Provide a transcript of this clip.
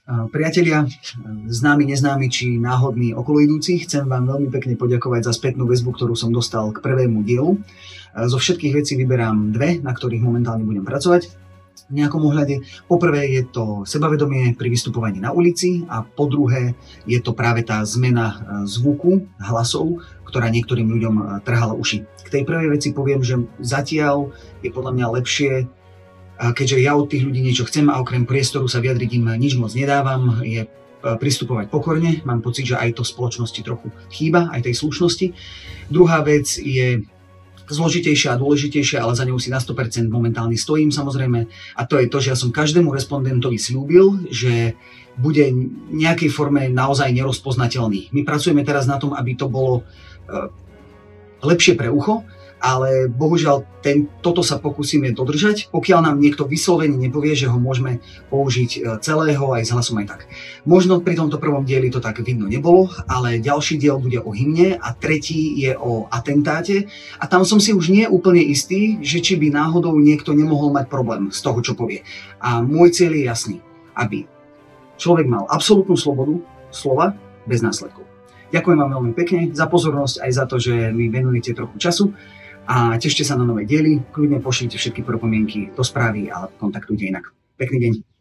Priatelia, známi, neznámi či náhodní okoloidúci, chcem vám veľmi pekne poďakovať za spätnú väzbu, ktorú som dostal k prvému dielu. Zo všetkých vecí vyberám dve, na ktorých momentálne budem pracovať. V nejakom ohľade. Poprvé je to sebavedomie pri vystupovaní na ulici a po druhé je to práve tá zmena zvuku, hlasov, ktorá niektorým ľuďom trhala uši. K tej prvej veci poviem, že zatiaľ je podľa mňa lepšie, keďže ja od tých ľudí niečo chcem a okrem priestoru sa vyjadriť im nič moc nedávam, je pristupovať pokorne. Mám pocit, že aj to spoločnosti trochu chýba, aj tej slušnosti. Druhá vec je zložitejšia a dôležitejšia, ale za ňou si na 100% momentálne stojím samozrejme. A to je to, že ja som každému respondentovi slúbil, že bude v nejakej forme naozaj nerozpoznateľný. My pracujeme teraz na tom, aby to bolo lepšie pre ucho, ale bohužiaľ toto sa pokúsime dodržať, pokiaľ nám niekto vyslovene nepovie, že ho môžeme použiť celého aj s hlasom aj tak. Možno pri tomto prvom dieli to tak vidno nebolo, ale ďalší diel bude o hymne a tretí je o atentáte a tam som si už nie úplne istý, že či by náhodou niekto nemohol mať problém z toho, čo povie. A môj cieľ je jasný, aby človek mal absolútnu slobodu slova bez následkov. Ďakujem vám veľmi pekne za pozornosť aj za to, že mi venujete trochu času. A tešte sa na nové diely, kľudne pošlite všetky pripomienky do správy alebo kontaktujte inak. Pekný deň.